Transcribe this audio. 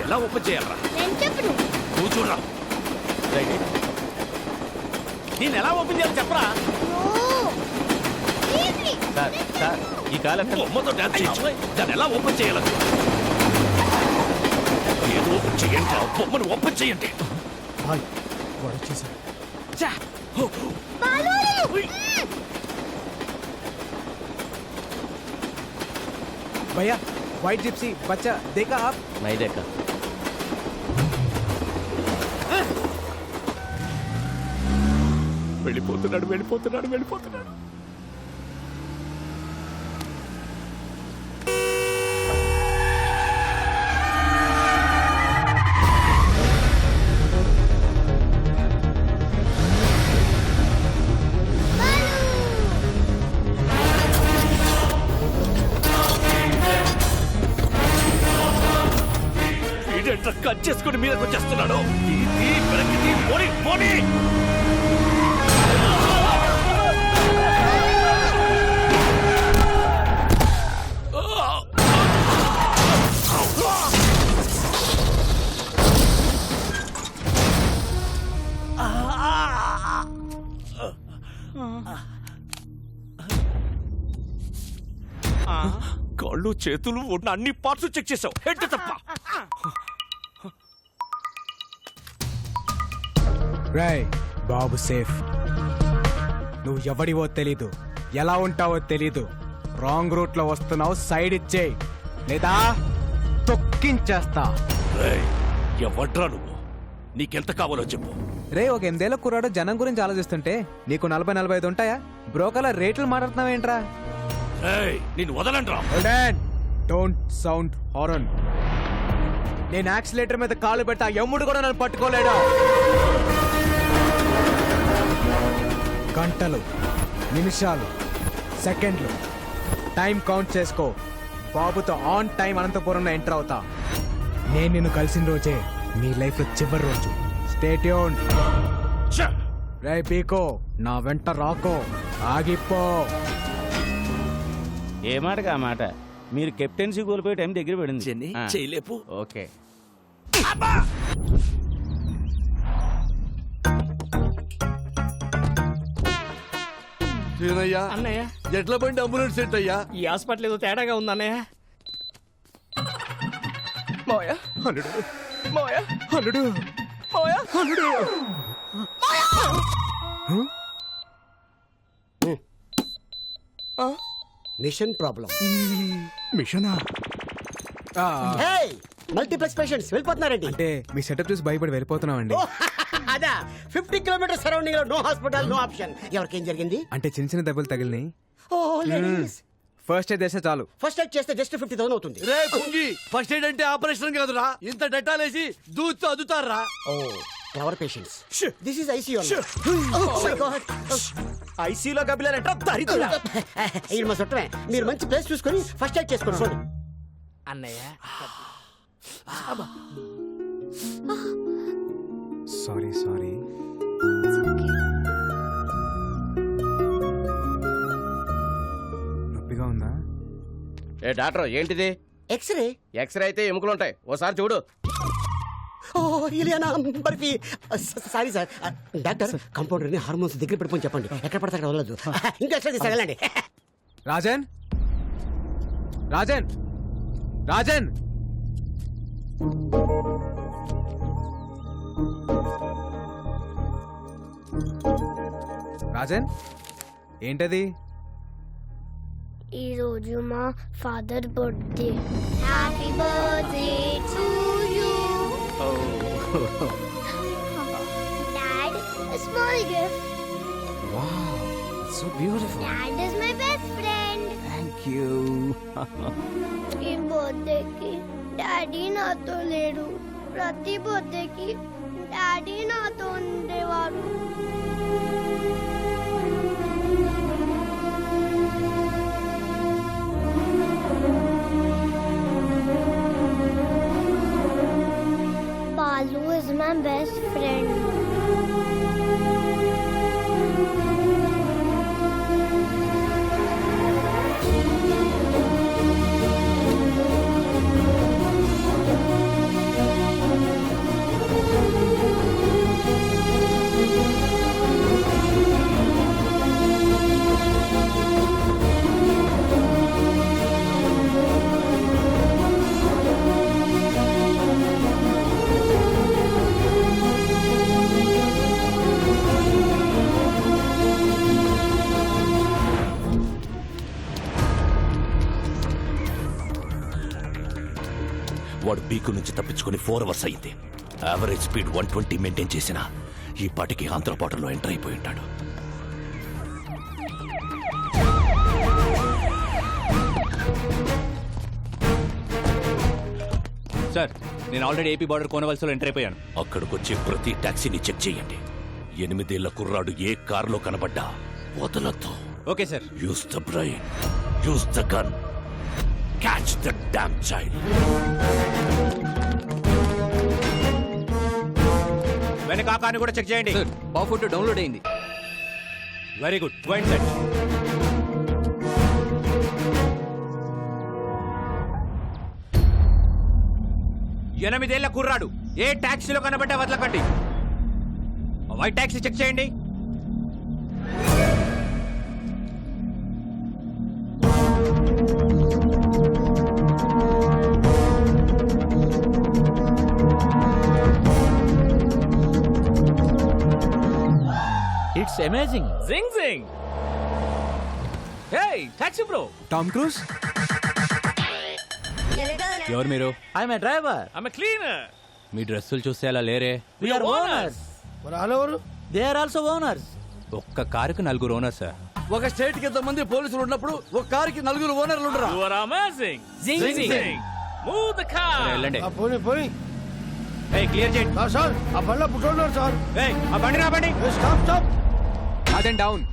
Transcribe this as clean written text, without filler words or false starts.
ఎలా ఓపెన్ చేయాలరా? నువ్వు చూడరా, నేను ఎలా ఓపెన్ చేయాలి చెప్పరా? ఈ కాలం బొమ్మతో డాన్స్ చేయించు, దాన్ని ఎలా ఓపెన్ చేయాలి? ఏదో ఓపెన్ చేయండి, బొమ్మను ఓపెన్ చేయండి. भैया व्हाइट जिप्सी बच्चा देखा आप? नहीं देखा. వెళ్ళిపోతున్నాడు వెళ్ళిపోతున్నాడు వెళ్ళిపోతున్నాడు. కట్ చేసుకుని మీదకి వచ్చేస్తున్నాడు. పోనీ పోనీ. కాళ్ళు చేతులు ఉన్న అన్ని పార్ట్స్ చెక్ చేసావు, హెడ్ తప్ప. రాయ్ బాబు సేఫ్. నువ్వు ఎవడివో తెలీదు, ఎలా ఉంటావో తెలీదు. రాంగ్ రూట్ లో వస్తున్నావు, సైడ్ ఇచ్చేయి లేదా తొక్కించేస్తా. ఎవడ్రా నువ్వు? నీకెంత కావాలో చెప్పు. రే ఒక 8 ఏళ్ల కుర్రాడు జనం గురించి ఆలోచిస్తుంటే నీకు 40-45 ఉంటాయా? బ్రోకర్ల రేట్లు మాట్లాడుతున్నావేంట్రా? నేను వదలంట్రా. Don't sound horn. నేను యాక్సిలేటర్ మీద కాలు పెడతా, ఎమ్ముడు కూడా నన్ను పట్టుకోలేడు. గంటలు, నిమిషాలు, సెకండ్లు టైం కౌంట్ చేసుకో. బాబుతో ఆన్ టైం అనంతపురంలో ఎంటర్ అవుతా. నేను నిన్ను కలిసిన రోజే నీ లైఫ్ లో చివరి రోజు. Stay tune. రే పీకో, నా వెంట రాకో, ఆగిపో. ఏ మాటగా ఆ మాట. మీరు కెప్టెన్సీ కోల్పోయే టైం దగ్గర పడింది. చేయలేపు. ఓకే. అన్నయ్య ఎట్లా బండి అంబులెన్స్ సెట్ అయ్యా? ఈ హాస్పిటల్ ఏదో తేడాగా ఉంది అన్నయ్య. మాయా అల్లుడు, మాయా అల్లుడు, మాయా అల్లుడు. Machine problem. మిషనా? మల్టీప్లెక్స్ పేషెంట్స్ వెళ్ళిపోతున్నారండి. అంటే మీ సెటప్ చూసి భయపడి వెళ్ళిపోతున్నామండి. అదా 50 కిలోమీటర్ సరౌండింగ్ లో నో హాస్పిటల్, నో ఆప్షన్. ఎవరికేం జరిగింది? అంటే చిన్న చిన్న దెబ్బలు తగిలినాయి. ఫస్ట్ ఎయిడ్ చేస్తే చాలు. ఫస్ట్ ఎయిడ్ చేస్తే జస్ట్ 50,000 అవుతుంది. రే కుంగి, ఫస్ట్ ఎయిడ్ అంటే ఆపరేషన్ కాదురా. ఇంత డెటాల్ వేసి దూతో అదుతారా? ఓ ఎవర్ పేషెంట్స్. This is ICU. ఐసీయూలో గబిలారంట దరిద్రుడా. ఇది మా చుట్టమే. మీరు మంచి ప్లేస్ చూసుకొని ఫస్ట్ ఎయిడ్ చేసుకోండి. అన్నయ్య సారీ సారీ. నొప్పిగా ఉందా? ఏ డాక్టర్ ఏంటిది? ఎక్స్రే. ఎక్స్రే అయితే ఎముకలు ఉంటాయి, ఓసారి చూడు. ఓ Ileana barfi. Sorry sir. Doctor compounder ని హార్మోన్స్ దగ్గర పెట్టుకొని చెప్పండి, ఎక్కడ పడితే అక్కడ వదలదు. ఇంకా ఎక్స్రే తీసుకెళ్ళండి. రాజన్, రాజన్, రాజన్. రాజన్ ఏంటది? ఈ రోజు మా father birthday. Happy birthday to you. Dad, a small gift. Wow, it's so beautiful. Dad is my best friend. Thank you. ఈ బర్త్డేకి డాడీ నాతో లేడు. ప్రతి బర్త్డేకి డాడీ నాతో ఉండేవారు. వాడు బీకు నుంచి తప్పించుకుని 4 అవర్స్ అయింది. యావరేజ్ స్పీడ్ 120 మెయింటైన్ చేసిన ఈ పాటికి ఆంధ్రపాటలో ఎంటర్ అయిపోయి ఉంటాడు. సార్ నేను ఆల్రెడీ ఏపీ బార్డర్ కోనవలసలో ఎంటర్ అయిపోయాను. అక్కడికొచ్చే ప్రతి టాక్సీని చెక్ చేయండి. 8 ఏళ్ల కుర్రాడు ఏ కారులో కనబడ్డా వదలొద్దు. Okay sir. Use the brain, use the gun, catch the damn child. వెనక ఆ కార్ని కూడా చెక్ చేయండి. ఆ ఫోటో డౌన్లోడ్ అయింది. Very good. Go and set. ఎనిమిదేళ్ల కుర్రాడు ఏ టాక్సీలో కనబడ్డా వదలకండి. వైట్ టాక్సీ చెక్ చేయండి. It's amazing. జింగ్ జింగ్. Hey taxi bro. Tom Cruise. ఎవరు మీరు? I'm a driver. I'm cleaner. మీ డ్రెస్సులు చూస్తే అలా లేరే. We are owners. మరి వాళ్ళెవరు? They are also owners. ఒక్క కారుకు 4 ఓనర్ సార్. ఒక స్టేట్ కి ఎంతమంది పోలీసులు ఉన్నప్పుడు ఒక కారుకి 4 ఓనర్లు ఉండరా? You are amazing. Zing, zing. Move the car. వెళ్ళండి. పోనీ పోనీ క్లియర్ చేయండి. సార్ ఆ బండ్లో పుట్టున్నారు సార్. ఆ బండి రాబండి. Stop stop. అదెన్ డౌన్.